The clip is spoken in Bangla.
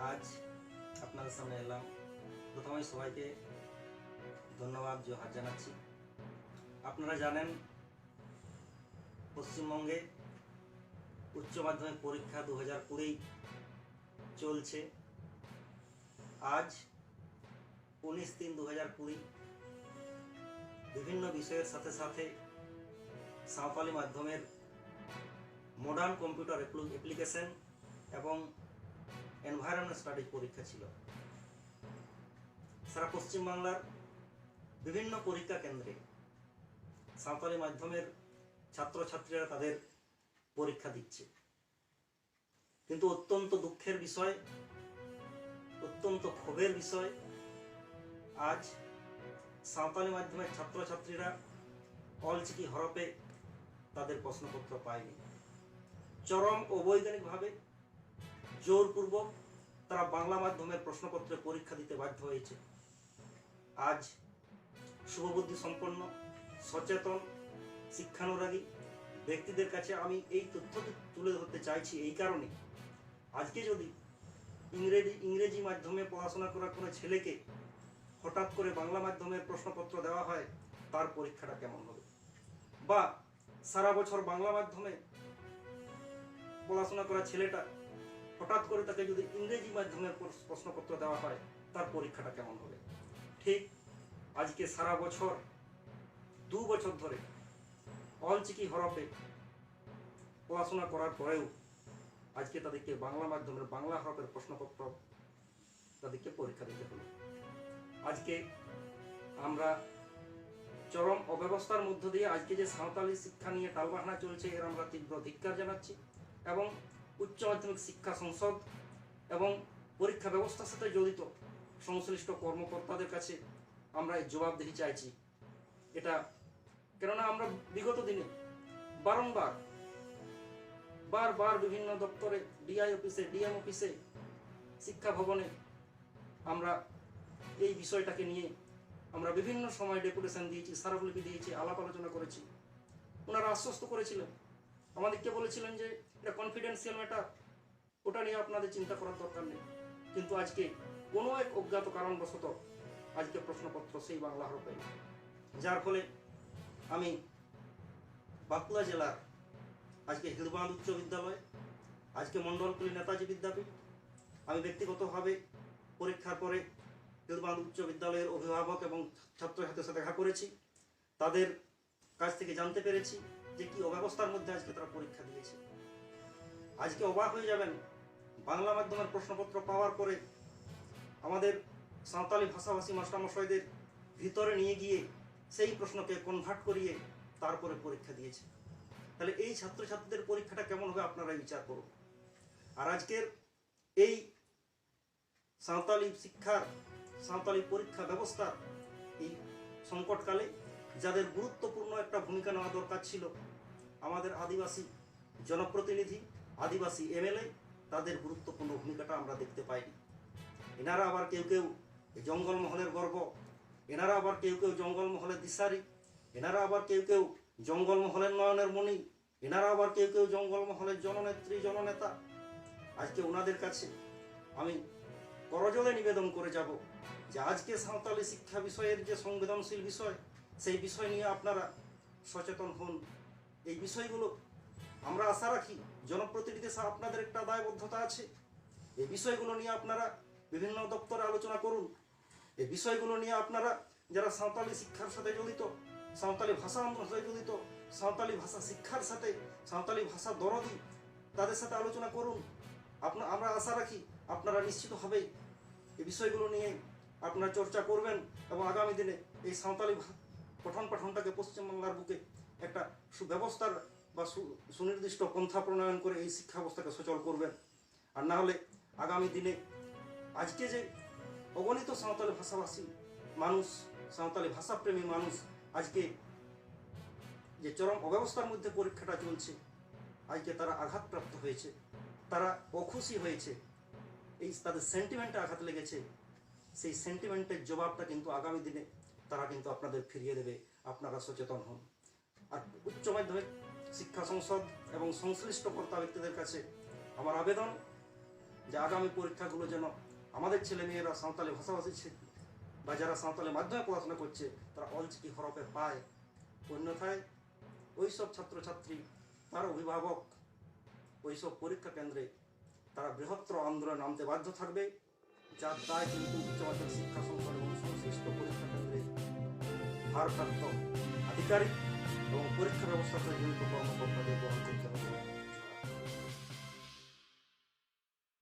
আজ আপনাদের সামনে এলাম। প্রথমে সবাইকে ধন্যবাদ জোহার জানাচ্ছি। আপনারা জানেন পশ্চিমবঙ্গে উচ্চ মাধ্যমিক পরীক্ষা 2020 চলছে। আজ 19/3/2020 বিভিন্ন বিষয়ের সাথে সাথে সাঁওতালি মাধ্যমের মডার্ন কম্পিউটার অ্যাপ্লিকেশন এবং এনভায়রনমেন্ট স্টাডিজ পরীক্ষা ছিল। সারা পশ্চিমবাংলার বিভিন্ন পরীক্ষা কেন্দ্রে সাঁওতালি মাধ্যমের ছাত্রছাত্রীরা তাদের পরীক্ষা দিচ্ছে। কিন্তু অত্যন্ত দুঃখের বিষয়, অত্যন্ত ক্ষোভের বিষয়, আজ সাঁওতালি মাধ্যমের ছাত্রছাত্রীরা অলচিকি হরফে তাদের প্রশ্নপত্র পায়নি। চরম অবৈজ্ঞানিকভাবে জোরপূর্বক তারা বাংলা মাধ্যমের প্রশ্নপত্রে পরীক্ষা দিতে বাধ্য হয়েছে। আজ শুভবুদ্ধি সম্পন্ন, সচেতন, শিক্ষানুরাগী ব্যক্তিদের কাছে আমি এই তথ্যটি তুলে ধরতে চাইছি এই কারণে, আজকে যদি ইংরেজি মাধ্যমে পড়াশোনা করা কোনো ছেলেকে হঠাৎ করে বাংলা মাধ্যমের প্রশ্নপত্র দেওয়া হয়, তার পরীক্ষাটা কেমন হবে? বা সারা বছর বাংলা মাধ্যমে পড়াশোনা করা ছেলেটা হঠাৎ করে তাকে যদি ইংরেজি মাধ্যমের প্রশ্নপত্র দেওয়া হয়, তার পরীক্ষাটা কেমন হবে? ঠিক আজকে সারা বছর 2 বছর ধরে অলচিকি হরফে পড়াশোনা করার পরেও আজকে তাদেরকে বাংলা মাধ্যমের বাংলা হরফের প্রশ্নপত্র তাদেরকে পরীক্ষা দিতে হলো। আজকে আমরা চরম অব্যবস্থার মধ্য দিয়ে আজকে যে সাঁওতালি শিক্ষা নিয়ে টালবাহানা চলছে, এর আমরা তীব্র ধিক্কার জানাচ্ছি এবং উচ্চ মাধ্যমিক শিক্ষা সংসদ এবং পরীক্ষা ব্যবস্থার সাথে জড়িত সংশ্লিষ্ট কর্মকর্তাদের কাছে আমরা এই জবাবদিহি চাইছি। এটা কেননা আমরা বিগত দিনে বারবার বিভিন্ন দপ্তরে, ডিআই অফিসে, ডিএম অফিসে, শিক্ষা ভবনে আমরা এই বিষয়টাকে নিয়ে আমরা বিভিন্ন সময় ডেপুটেশন দিয়েছি, স্মারকলিপি দিয়েছি, আলাপ আলোচনা করেছি। ওনারা আশ্বস্ত করেছিলেন, আমাদেরকে বলেছিলেন যে এটা কনফিডেন্সিয়াল ম্যাটার, ওটা নিয়ে আপনাদের চিন্তা করার দরকার নেই। কিন্তু আজকে কোনো এক অজ্ঞাত কারণবশত আজকে প্রশ্নপত্র সেই বাংলা হরফে, যার ফলে আমি বাঁকুড়া জেলার আজকে হিলবাঁধ উচ্চ বিদ্যালয়, আজকে মণ্ডলকুলি নেতাজি বিদ্যাপীঠ, আমি ব্যক্তিগতভাবে পরীক্ষার পরে হিলবাঁধ উচ্চ বিদ্যালয়ের অভিভাবক এবং ছাত্রছাত্রীর সাথে দেখা করেছি। তাদের কাছ থেকে জানতে পেরেছি যে কি অব্যবস্থার মধ্যে আজকে তারা পরীক্ষা দিয়েছে। আজকে অবাক হয়ে যাবেন, বাংলা মাধ্যমের প্রশ্নপত্র পাওয়ার পরে আমাদের সাঁওতালি ভাষাভাষী মাস্টারমশাইদের ভিতরে নিয়ে গিয়ে সেই প্রশ্নকে কনভার্ট করিয়ে তারপরে পরীক্ষা দিয়েছে। তাহলে এই ছাত্রছাত্রীদের পরীক্ষাটা কেমন হবে আপনারাই বিচার করুন। আর আজকের এই সাঁওতালি শিক্ষার, সাঁওতালি পরীক্ষা ব্যবস্থার এই সংকটকালে যাদের গুরুত্বপূর্ণ একটা ভূমিকা নেওয়া দরকার ছিল, আমাদের আদিবাসী জনপ্রতিনিধি, আদিবাসী এমএলএ, তাদের গুরুত্বপূর্ণ ভূমিকাটা আমরা দেখতে পাইনি। এনারা আবার কেউ কেউ জঙ্গলমহলের গর্ব, এনারা আবার কেউ কেউ জঙ্গলমহলের দিশারি, এনারা আবার কেউ কেউ জঙ্গলমহলের নয়নের মণি, এনারা আবার কেউ কেউ জঙ্গলমহলের জননেত্রী, জননেতা। আজকে ওনাদের কাছে আমি করজোড়ে নিবেদন করে যাব যে আজকে সাঁওতালি শিক্ষা বিষয়ের যে সংবেদনশীল বিষয়, সেই বিষয় নিয়ে আপনারা সচেতন হন। এই বিষয়গুলো আমরা আশা রাখি জনপ্রতিনিধি আপনাদের একটা দায়বদ্ধতা আছে, এই বিষয়গুলো নিয়ে আপনারা বিভিন্ন দপ্তরে আলোচনা করুন। এই বিষয়গুলো নিয়ে আপনারা যারা সাঁওতালি শিক্ষার সাথে জড়িত, সাঁওতালি ভাষা আন্দোলনের সাথে জড়িত, সাঁওতালি ভাষা শিক্ষার সাথে, সাঁওতালি ভাষা দরদি, তাদের সাথে আলোচনা করুন। আমরা আশা রাখি আপনারা নিশ্চিতভাবেই এই বিষয়গুলো নিয়ে আপনারা চর্চা করবেন এবং আগামী দিনে এই সাঁওতালি পঠন পাঠনটাকে পশ্চিমবাংলার বুকে একটা সুব্যবস্থার বা সুনির্দিষ্ট পন্থা প্রণয়ন করে এই শিক্ষা ব্যবস্থাকে সচল করবেন। আর না হলে আগামী দিনে আজকে যে অগণিত সাঁওতালি ভাষাভাষী মানুষ, সাঁওতালি ভাষাপ্রেমী মানুষ আজকে যে চরম অব্যবস্থার মধ্যে পরীক্ষাটা চলছে, আজকে তারা আঘাতপ্রাপ্ত হয়েছে, তারা অখুশি হয়েছে, এই তাদের সেন্টিমেন্টে আঘাত লেগেছে। সেই সেন্টিমেন্টের জবাবটা কিন্তু আগামী দিনে তারা কিন্তু আপনাদের ফিরিয়ে দেবে। আপনারা সচেতন হন। আর উচ্চ মাধ্যমিক শিক্ষা সংসদ এবং সংশ্লিষ্ট কর্তা ব্যক্তিদের কাছে আমার আবেদন যে আগামী পরীক্ষাগুলো যেন আমাদের ছেলেমেয়েরা সাঁওতালি ভাষাভাষী বা যারা সাঁওতালি মাধ্যমে পড়াশোনা করছে তারা অলচিকি হরফে পায়। অন্যথায় ওইসব ছাত্রছাত্রী, তার অভিভাবক ওইসব পরীক্ষা কেন্দ্রে তারা বৃহত্তর আন্দোলনে নামতে বাধ্য থাকবে, যার দায় কিন্তু উচ্চ মাধ্যমিক শিক্ষা সংসদ এবং সংশ্লিষ্ট পরীক্ষা কেন্দ্রে ভারপ্রাপ্ত আধিকারিক এবং পরীক্ষা ব্যবস্থাতে জড়িত কর্মকর্তাদের গ্রহণ করতে হবে।